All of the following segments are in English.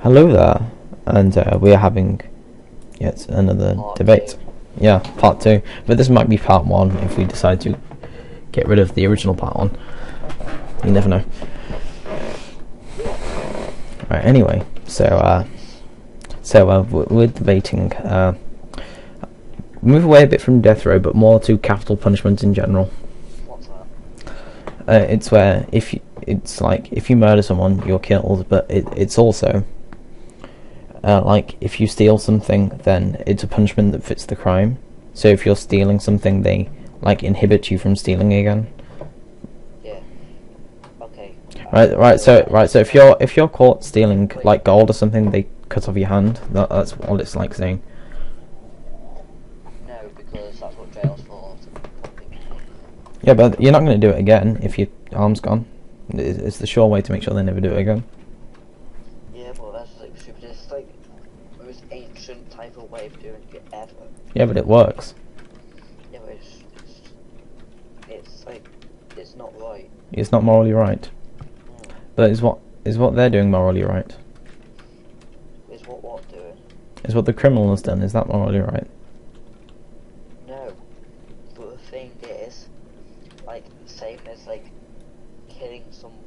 Hello there, and we are having yet another Part debate. two. Yeah, part two, but this might be part one if we decide to get rid of the original part one. You never know. Right. Anyway, we're debating. Move away a bit from death row, but more to capital punishment in general. What's that? It's where it's like if you murder someone, you're killed, but it's also. Like, if you steal something, then it's a punishment that fits the crime. So if you're stealing something, they, like, inhibit you from stealing again. Yeah. Okay. Right. So if you're caught stealing, like, gold or something, they cut off your hand. That's all it's like saying. No, because that's what jail's for. To put people. Yeah, but you're not going to do it again if your arm's gone. It's the sure way to make sure they never do it again. Yeah, but that's like stupid. It's like the most ancient type of way of doing it ever. Yeah, but it works. Yeah, but it's like it's not right. It's not morally right. Mm. But is what they're doing morally right? Is what doing? Is what the criminal has done, is that morally right? No. But the thing is, like same as like killing somebody,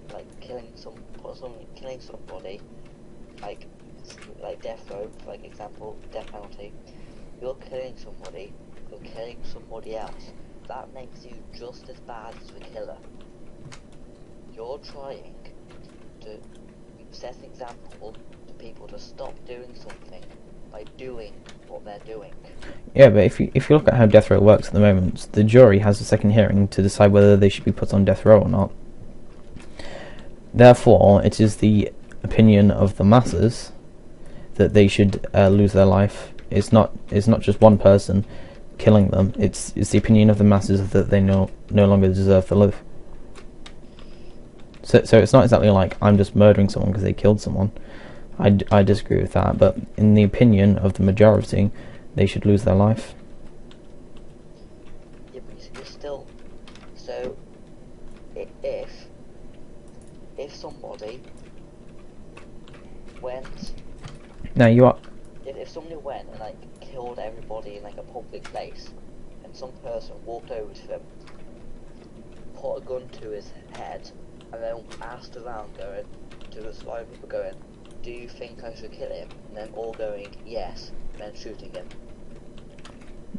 like death row, for like example, death penalty. You're killing somebody, you're killing somebody else. That makes you just as bad as the killer. You're trying to set an example to people to stop doing something by doing what they're doing. Yeah, but if you look at how death row works at the moment, the jury has a second hearing to decide whether they should be put on death row or not. Therefore, it is the opinion of the masses that they should lose their life. It's not just one person killing them. It's the opinion of the masses that they no longer deserve to live. So it's not exactly like I'm just murdering someone because they killed someone. I disagree with that, but in the opinion of the majority, they should lose their life. Yeah, but you're still. So, if somebody went, Now you are. if somebody went and like killed everybody in like a public place, and some person walked over to them, put a gun to his head, and then asked around going to the surviving people going, do you think I should kill him? And then all going yes, and then shooting him.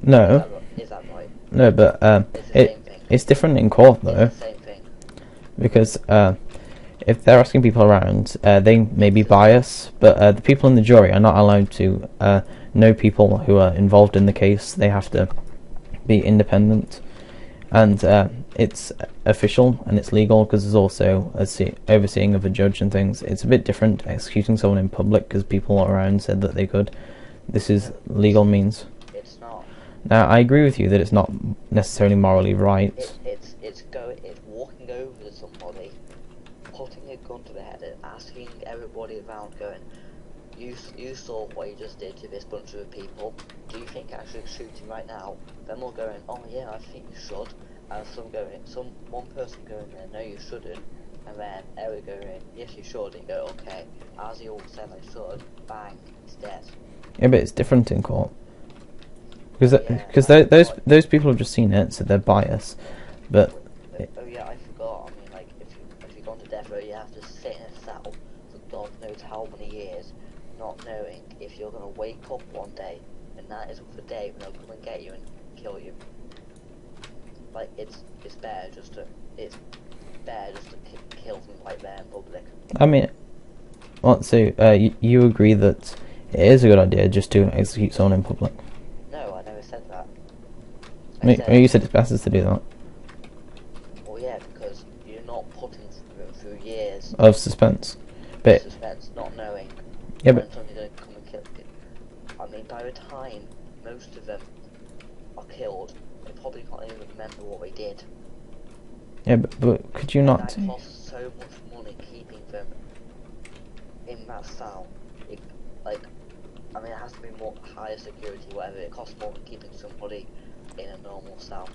No. Is that right? No, but It's the same thing. it's different in court though, It's the same thing. because if they're asking people around, they may be biased, but the people in the jury are not allowed to know people who are involved in the case. They have to be independent, and it's official and it's legal because there's also overseeing of a judge and things. It's a bit different executing someone in public because people around said that they could. This is legal means. It's not. Now, I agree with you that it's not necessarily morally right. It's walking over to somebody, putting a gun to their head, and asking everybody around, going, "You saw what you just did to this bunch of people. Do you think I should shoot him right now?" Then we're going, "Oh yeah, I think you should." And one person going there, "No, you shouldn't." And then everyone going, "Yes, you should." And you go, "Okay." As you all said I should, bang, he's dead. Yeah, but it's different in court. Yeah, Those people have just seen it, so they're biased. But oh yeah, I forgot. I mean, like if you've gone to death row, you have to sit in a cell for God knows how many years, not knowing if you're gonna wake up one day and that is the day when they'll come and get you and kill you. Like it's better just to kill them right there in public. I mean, what? So you agree that it is a good idea just to execute someone in public? No, I never said that. You said it's better to do that. Well, yeah, because you're not putting them through years Of suspense, but suspense, not knowing yeah, when but somebody's going to come and kill you. I mean, by the time most of them are killed, they probably can't even remember what they did. yeah, but could you not? That costs so much money keeping them in that cell. I mean, it has to be more higher security, whatever. It costs more than keeping somebody in a normal cell.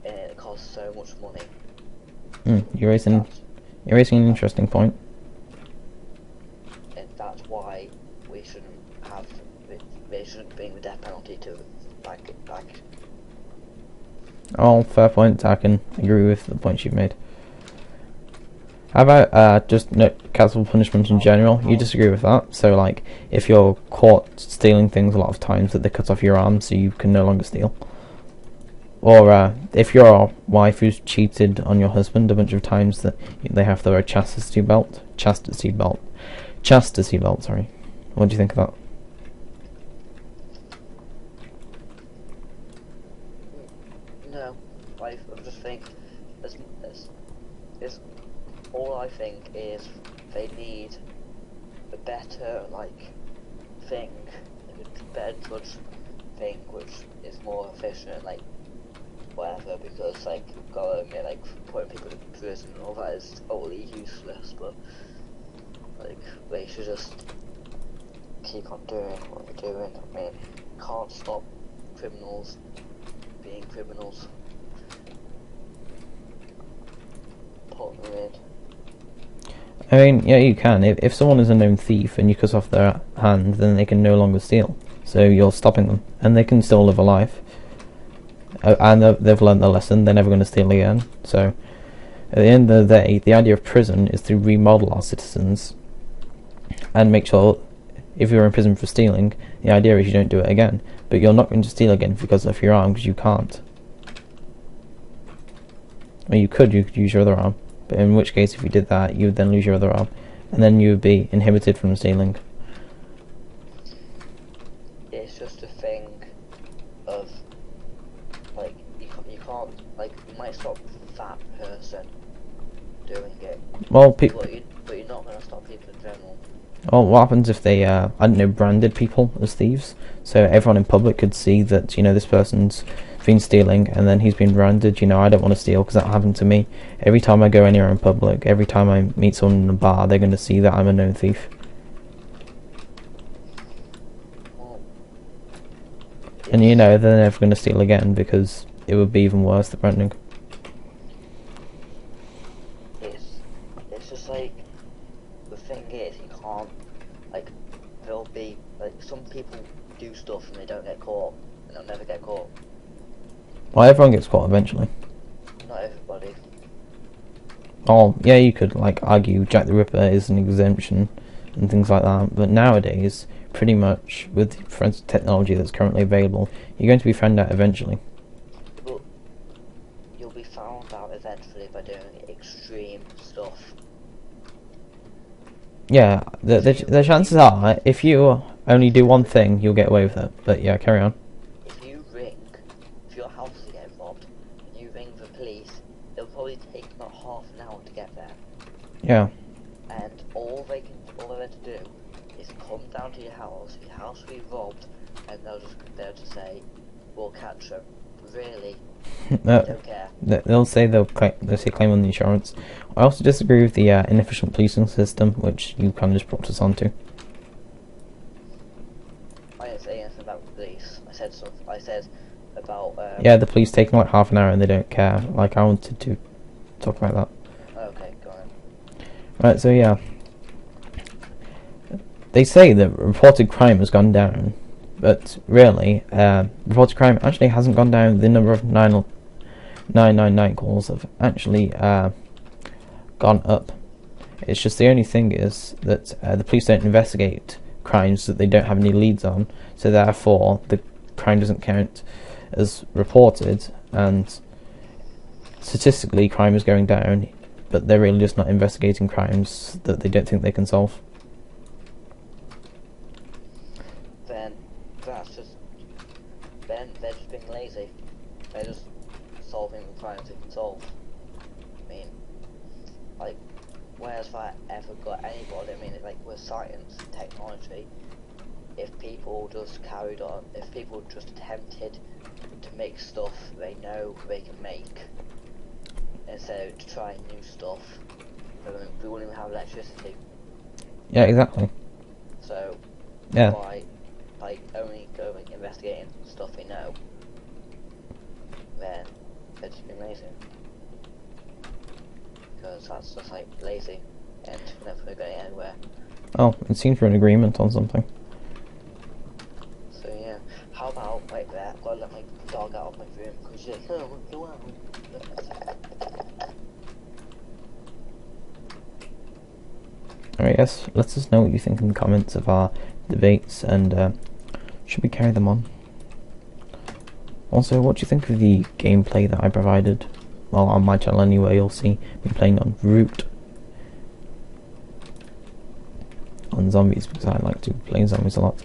And it costs so much money. You're raising an interesting point. they shouldn't bring the death penalty to back. Oh, fair point. I can agree with the points you've made. How about just no capital punishment in general? You disagree with that? So, like, if you're caught stealing things a lot of times, that they cut off your arm so you can no longer steal. Or if you're a wife who's cheated on your husband a bunch of times, that they have to wear a chastity belt. Chastity belt. Sorry. What do you think of that? No, I just think this all I think is they need a better thing, a better judge thing which is more efficient, like whatever, because you've got to admit, putting people in prison and all that is totally useless, but they should just keep on doing what they're doing. I mean, can't stop criminals being criminals. Put them in. I mean, yeah, you can. If someone is a known thief and you cut off their hand, then they can no longer steal. So you're stopping them, and they can still live a life. And they've learned their lesson. They're never going to steal again. So, at the end of the day, the idea of prison is to remodel our citizens and make sure, if you're in prison for stealing, the idea is you don't do it again. But you're not going to steal again because of your arm, because you can't. I mean, you could use your other arm. But in which case, if you did that, you would then lose your other arm, and then you would be inhibited from stealing. It's just a thing of you can't you might stop that person doing it. Well, but you're not going to stop people in general. Well, what happens if they, I don't know, branded people as thieves? So everyone in public could see that, this person's been stealing, and then he's been branded. I don't want to steal because that happened to me. Every time I go anywhere in public, every time I meet someone in a bar, they're going to see that I'm a known thief. Well, and they're never going to steal again because it would be even worse, the branding. It's just the thing is, you can't, there'll be, some people do stuff and they don't get caught, and they'll never get caught. Well, everyone gets caught eventually. Not everybody. Oh, yeah, you could, argue Jack the Ripper is an exemption and things like that, but nowadays, pretty much, with the forensic technology that's currently available, you're going to be found out eventually. But you'll be found out eventually by doing extreme stuff. Yeah, the chances are, if you only do one thing, you'll get away with it. But yeah, carry on. If your house is getting robbed, and you ring the police, it'll probably take about half an hour to get there. Yeah. And all they have to do is come down to your house will be robbed, and they'll just say, we'll catch them. Really? No, don't care. They'll say claim on the insurance. I also disagree with the inefficient policing system, which you kind of just brought us onto. I didn't say anything about the police. I said about yeah, the police taking half an hour and they don't care. I wanted to talk about that. Okay, go on. Right, so yeah. They say that reported crime has gone down, but really, reported crime actually hasn't gone down. The number of 999 calls have actually gone up. It's just the only thing is that the police don't investigate crimes that they don't have any leads on, so therefore the crime doesn't count as reported, and statistically crime is going down, but they're really just not investigating crimes that they don't think they can solve. Then they're just being lazy. They're just solving the crimes they can solve. I mean, where has that ever got anybody? I mean, with science and technology, if people just attempted to make stuff they know they can make, instead of trying new stuff, we wouldn't even have electricity. Yeah, exactly. So, yeah. By only going investigating stuff we know, then they're just being lazy. Because that's just lazy and never going anywhere. Oh, it seems we're in agreement on something. So Alright, yes, let us know what you think in the comments of our debates, and should we carry them on? Also, what do you think of the gameplay that I provided? Well, on my channel anyway, you'll see me playing on Root. On zombies, because I like to play zombies a lot.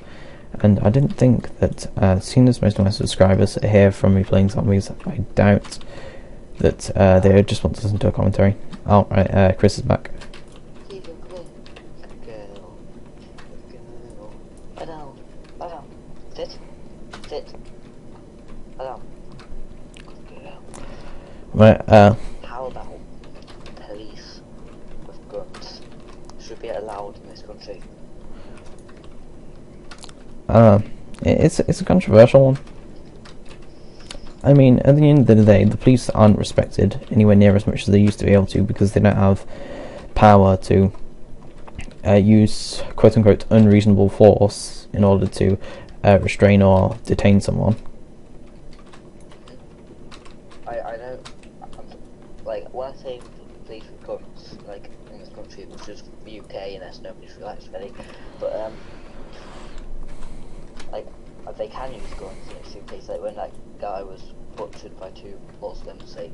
And I didn't think that, seeing as most of my subscribers hear from me playing zombies, I doubt that they would just want to listen to a commentary. Oh, right, Chris is back. Right, How about police with guns? Should be allowed in this country. it's a controversial one. I mean, at the end of the day, the police aren't respected anywhere near as much as they used to be able to, because they don't have power to use quote-unquote unreasonable force in order to restrain or detain someone. I know, like, when I say police with guns, like, in this country, which is the UK, and there's nobody's relaxed really, but, like, they can use guns in extreme cases, like when that guy was butchered by two Muslims, they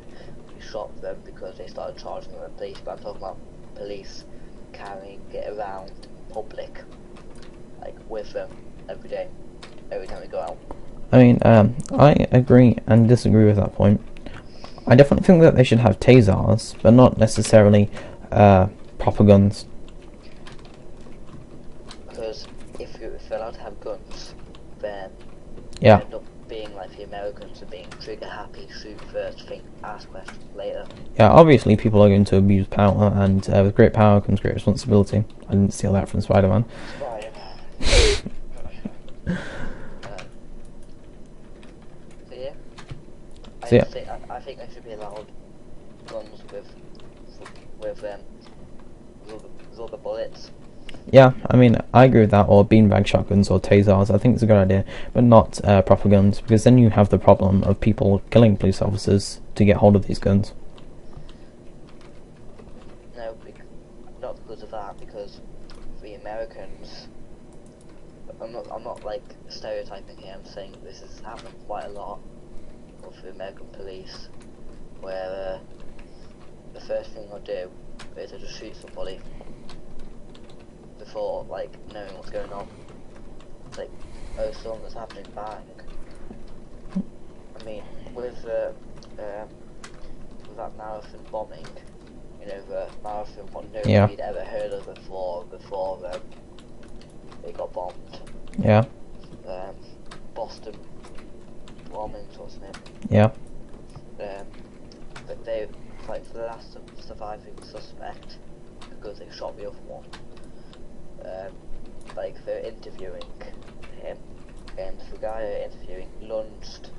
shot them because they started charging them at police, but I'm talking about police carrying it around public, like, with them every day, every time we go out. I mean, I agree and disagree with that point. I definitely think that they should have tasers, but not necessarily proper guns. Because if you're allowed to have guns, then Yeah. you end up being like the Americans, and being trigger happy, shoot first, think, ask questions later. Yeah, obviously people are going to abuse power, and with great power comes great responsibility. I didn't steal that from Spider-Man. So yeah, So yeah. I think they should be allowed guns with rubber bullets. Yeah, I mean, I agree with that, or beanbag shotguns or tasers. I think it's a good idea, but not proper guns, because then you have the problem of people killing police officers to get hold of these guns. No, not because of that, because the Americans, I'm not like stereotyping here, I'm saying this has happened quite a lot with the American police, where the first thing they'll do is they'll just shoot somebody before, like, knowing what's going on. It's like, oh, something's happening, bang. I mean, with that marathon bombing, you know, the marathon one nobody'd ever heard of before it got bombed. Yeah. Boston bombings, wasn't it? Yeah. But they, like, for the last surviving suspect, because they shot the other one, like, they're interviewing him, and the guy they're interviewing lunged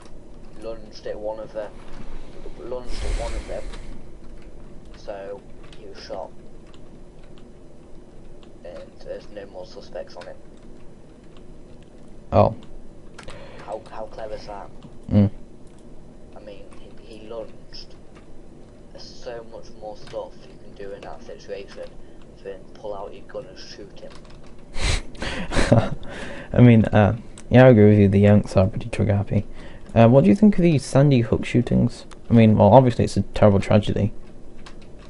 at one of them, so he was shot, and there's no more suspects on him. Oh. How clever is that? Mm. I mean, he lunged. There's so much more stuff you can do in that situation than pull out your gun and shoot him. I mean, yeah, I agree with you, the Yanks are pretty trigger happy. What do you think of the Sandy Hook shootings? I mean, well, obviously it's a terrible tragedy.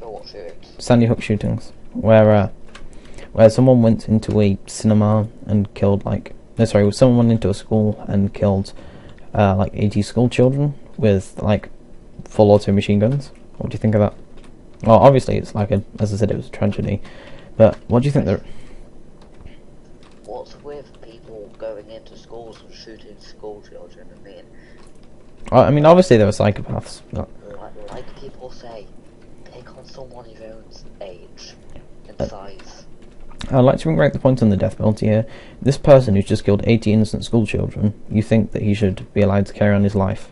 For what shootings? Sandy Hook shootings, where someone went into a cinema and killed, like, no, sorry, someone went into a school and killed, like, 80 school children with, like, full auto machine guns. What do you think of that? Well, obviously it's like as I said, it was a tragedy, but what do you think that? What's with people going into schools and shooting school children? I mean, obviously there were psychopaths. But like people say, take on someone your own age and size. I'd like to bring back the point on the death penalty here. This person who's just killed 80 innocent school children, you think that he should be allowed to carry on his life?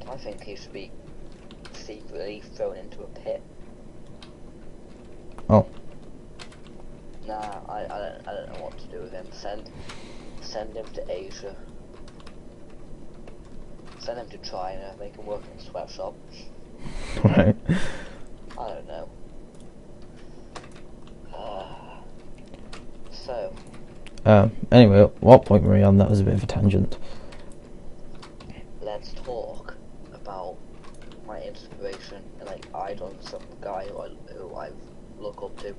I think he should be secretly thrown into a pit. Oh. Nah, I don't know what to do with him. Send him to Asia. Send him to China, make him work in a sweatshop. Right. I don't know. Anyway, what point were we on? That was a bit of a tangent. Let's talk about my inspiration, and like idol, some guy who I look up to.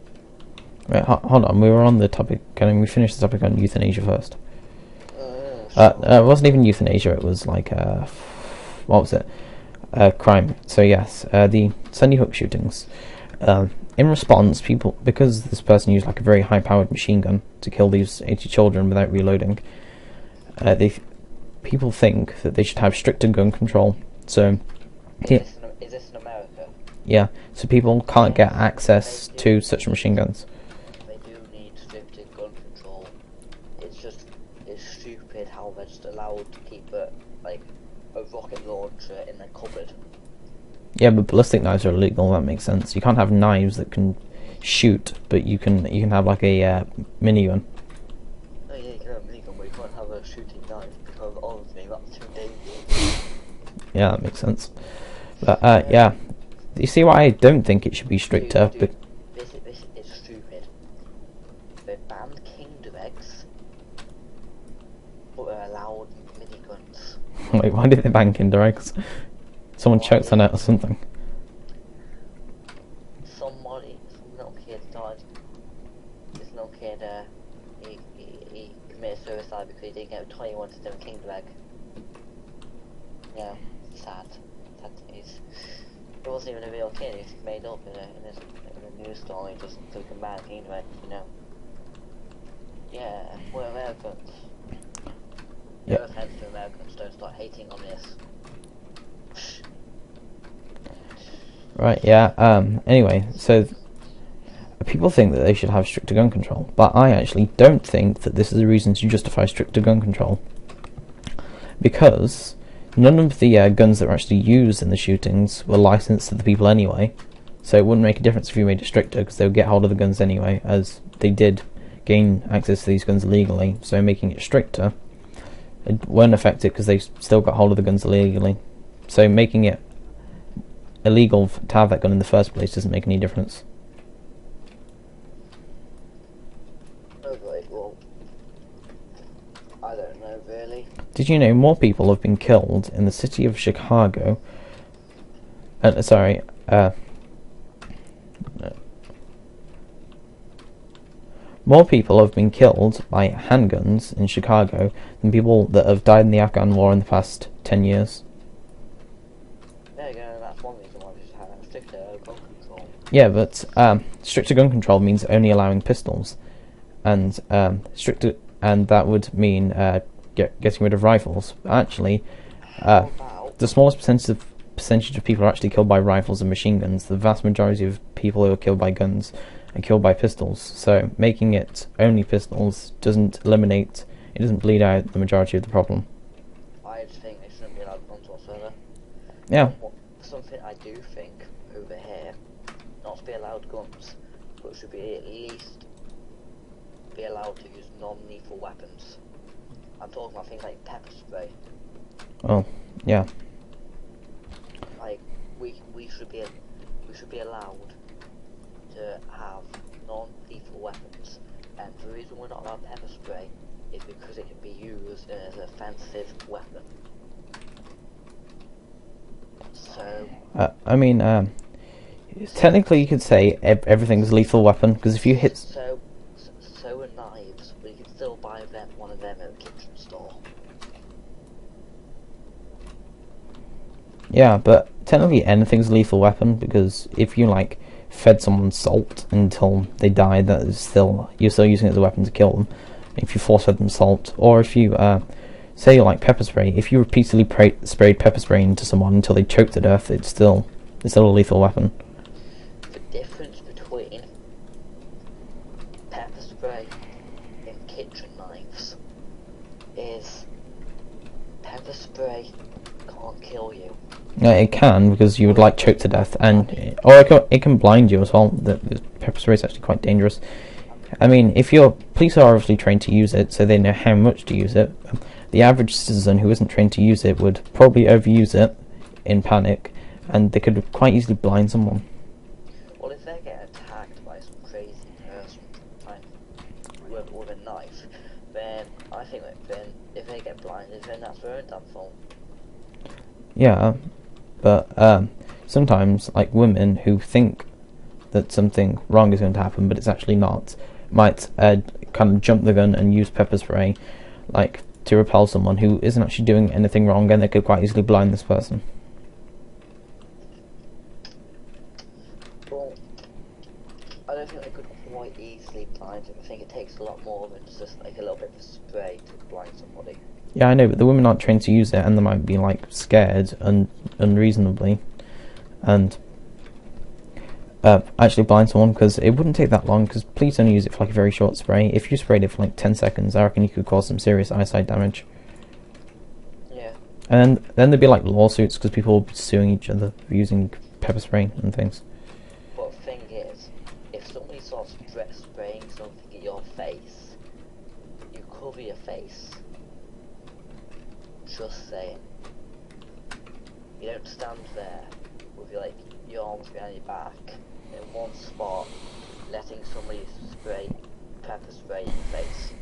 Right, hold on. We were on the topic. Can we finish the topic on euthanasia first? Sure. It wasn't even euthanasia. It was like what was it? Crime. So yes, the Sandy Hook shootings. In response, because this person used like a very high-powered machine gun to kill these 80 children without reloading, people think that they should have stricter gun control. So, Is this in America? yeah, so people can't get access to such machine guns. They do need stricter gun control. It's stupid how they're just allowed to keep a rocket launcher in their cupboard. Yeah, but ballistic knives are illegal. That makes sense. You can't have knives that can shoot, but you can have like a minigun. Oh yeah, you can have a minigun, but you can't have a shooting knife because honestly, that's too dangerous. Yeah, that makes sense. But yeah, you see why I don't think it should be stricter. Dude, this is stupid. They banned Kinder eggs, but they're allowed miniguns. Wait, why did they ban Kinder eggs? Someone choked on it or something. Some little kid died. This little kid, he committed suicide because he didn't get 21 to do a Kinder egg. Yeah, sad. Sad news. It wasn't even a real kid, he was made up in a news story just so he can ban Kinder egg, you know. Yeah, we're Americans. No offense to Americans, don't start hating on this. Right, yeah, anyway, so people think that they should have stricter gun control, but I actually don't think that this is a reason to justify stricter gun control. Because none of the guns that were actually used in the shootings were licensed to the people anyway, so it wouldn't make a difference if you made it stricter, because they would get hold of the guns anyway, as they did gain access to these guns illegally, so making it stricter, it won't affect it because they still got hold of the guns illegally. So making it illegal to have that gun in the first place doesn't make any difference. Okay, well, I don't know really. Did you know more people have been killed in the city of Chicago? More people have been killed by handguns in Chicago than people that have died in the Afghan war in the past 10 years. There you go, that's one reason why we should have stricter gun control. Yeah, but stricter gun control means only allowing pistols, and that would mean getting rid of rifles. Actually, the smallest percentage of people are actually killed by rifles and machine guns. The vast majority of people who are killed by guns are killed by pistols. So making it only pistols doesn't bleed out the majority of the problem. I just think they shouldn't be allowed guns whatsoever. Yeah. Something I do think over here, not to be allowed guns, but should be at least be allowed to use non-lethal weapons. I'm talking about things like pepper spray. Oh, yeah. Like we should be allowed to have non-lethal weapons, and the reason we're not allowed pepper spray is because it can be used as an offensive weapon. So I mean, technically you could say everything's a lethal weapon, because if you hit... So are knives, but you can still buy one of them at a kitchen store. Yeah, but technically anything's a lethal weapon, because if you, like, fed someone salt until they died, that is you're still using it as a weapon to kill them. If you force fed them salt, or if you, say, like pepper spray, if you repeatedly sprayed pepper spray into someone until they choked to death, it's still a lethal weapon. The difference between pepper spray and kitchen knives is pepper spray can't kill you. No, it can, because you would like choke to death, or it can blind you as well. The pepper spray is actually quite dangerous. I mean, if your police are obviously trained to use it, so they know how much to use it. The average citizen who isn't trained to use it would probably overuse it in panic, and they could quite easily blind someone. Well, if they get attacked by some crazy person, with a knife, then I think that then if they get blinded, then that's their own downfall. Yeah, but sometimes, like, women who think that something wrong is going to happen, but it's actually not, might kind of jump the gun and use pepper spray, like, to repel someone who isn't actually doing anything wrong, and they could quite easily blind this person. Well, I don't think they could quite easily blind him. I think it takes a lot more than just like a little bit of spray to blind somebody. Yeah, I know, but the women aren't trained to use it, and they might be, like, scared unreasonably, and actually blind someone, because it wouldn't take that long, because please don't use it for, like, a very short spray. If you sprayed it for, like, 10 seconds, I reckon you could cause some serious eyesight damage. Yeah. And then there'd be, like, lawsuits, because people would be suing each other for using pepper spray and things. But the thing is, if somebody starts spraying something at your face, you cover your face. Just saying. You don't stand there with your, like, your arms behind your back in one spot, letting somebody spray pepper spray in your face.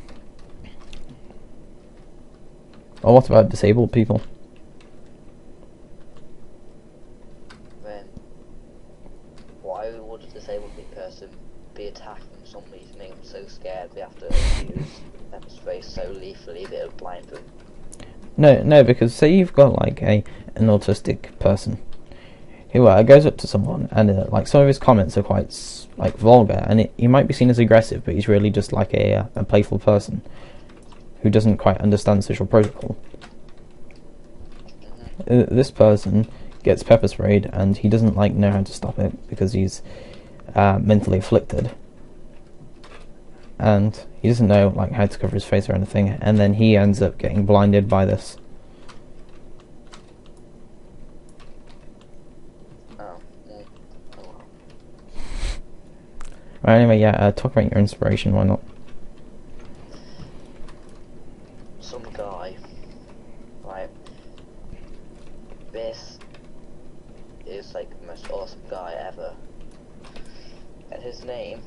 Or what about disabled people? Then why would a disabled person be attacking somebody to make them so scared they have to use pepper spray so lethally that it'll blind them? No, because say you've got, like, an autistic person who goes up to someone, and like, some of his comments are quite, like, vulgar, and he might be seen as aggressive, but he's really just like a playful person who doesn't quite understand social protocol. This person gets pepper sprayed, and he doesn't, like, know how to stop it because he's mentally afflicted, and he doesn't know, like, how to cover his face or anything, and then he ends up getting blinded by this. Right, anyway, yeah, talk about your inspiration, why not? Some guy, right? This is like the most awesome guy ever, and his name,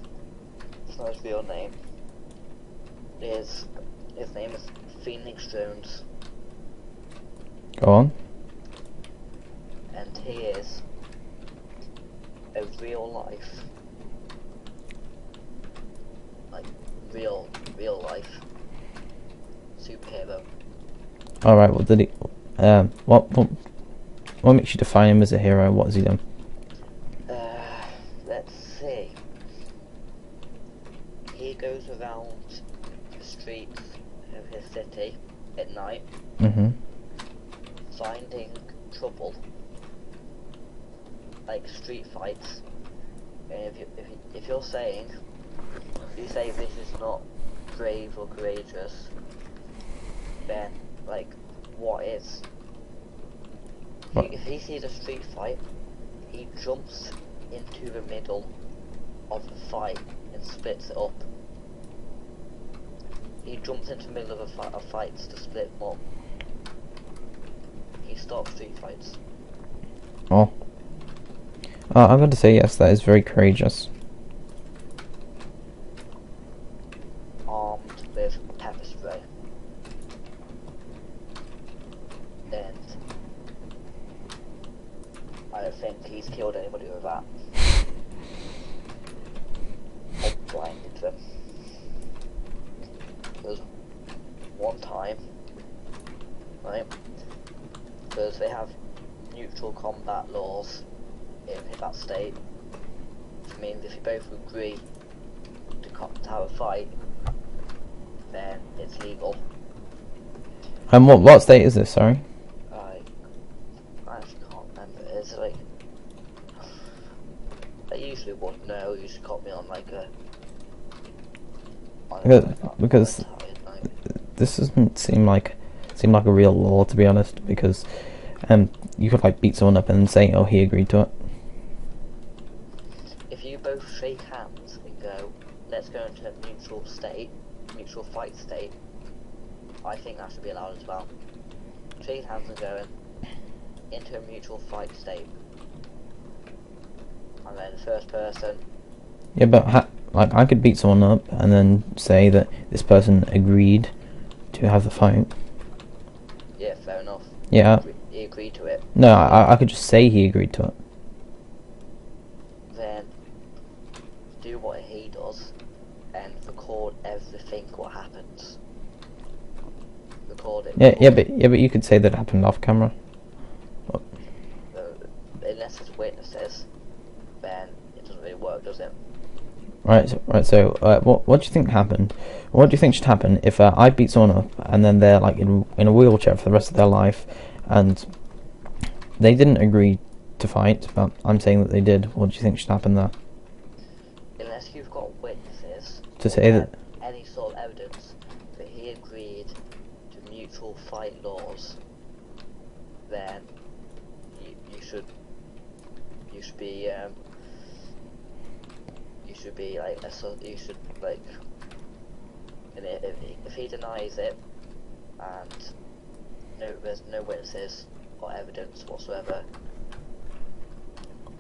it's not his real name, his name is Phoenix Jones, Go on. and he is a real life, like real life superhero. Alright, what did he... what makes you define him as a hero? What has he done? Let's see. He goes around the streets of his city at night, finding trouble, like street fights. And if you're saying, you say this is not brave or courageous, then, like, what is? If he sees a street fight, he jumps into the middle of the fight and splits it up. He jumps into the middle of fights to split them up. He stops street fights. Oh. I'm going to say yes, that is very courageous. Armed with pepper spray. And I don't think he's killed anybody with that. Or blinded them. Because one time, right, because they have neutral combat laws in that state, which means if you both agree to have a fight, then it's legal. And what state is this, sorry? I actually can't remember. It's like, I usually wouldn't know. You should caught me on like a. Because this doesn't seem like a real law, to be honest, because you could, like, beat someone up and then say, oh, he agreed to it. If you both shake hands and go, let's go into a neutral fight state, I think that should be allowed as well. Shake hands and go into a mutual fight state, and then first person. Yeah, but like I could beat someone up and then say that this person agreed to have the fight. Yeah, fair enough. Yeah. He agreed to it. No, I could just say he agreed to it. Then do what he does and record everything what happens. Record it. Yeah, but you could say that it happened off camera. Unless there's witnesses, then it doesn't really work, does it? Right. So, what do you think happened? What do you think should happen if I beat someone up and then they're like in a wheelchair for the rest of their life, and they didn't agree to fight, but I'm saying that they did? What do you think should happen there? Unless you've got witnesses To say that any sort of evidence that he agreed to mutual fight laws, then you should be like and if he denies it and there's no witnesses or evidence whatsoever,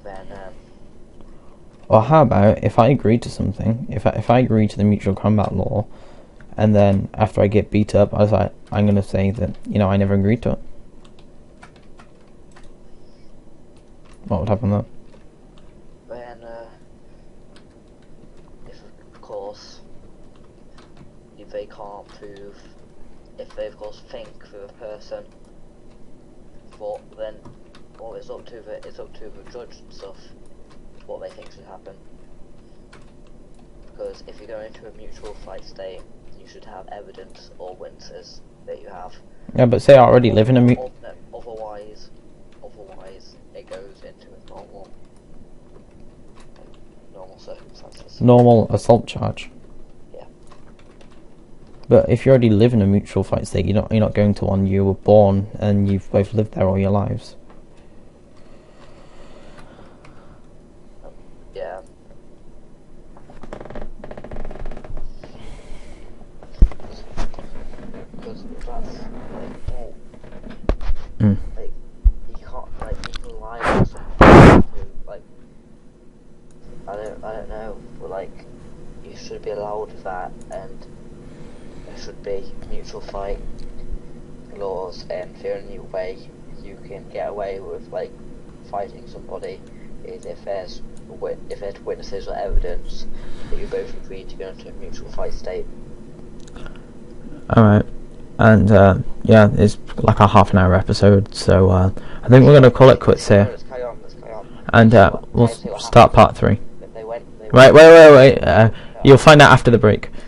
then or how about if I agree to something? If I agree to the mutual combat law, and then after I get beat up, I'm gonna say that I never agreed to it. What would happen then? then if of course if they can't prove, if they of course think for the person, then it's up to the judge and stuff what they think should happen. Because if you go into a mutual fight state, you should have evidence or witnesses that you have. Yeah, but say I already live in a Otherwise, it goes into a normal circumstances. normal assault charge. Yeah. But if you already live in a mutual fight state, you're not going to one. You were born and you've both lived there all your lives. Yeah. Because that's Mm. like you can't you can lie on someone who I don't know, but you should be allowed with that, and there should be mutual fight laws, and the only way you can get away with fighting somebody is if there's witnesses or evidence that you both agree to go into a mutual fight state. Alright. And yeah, it's like a half an hour episode, so I think we're gonna call it quits here. Let's carry on. And we'll start part 3. They went Right, wait. You'll find out after the break.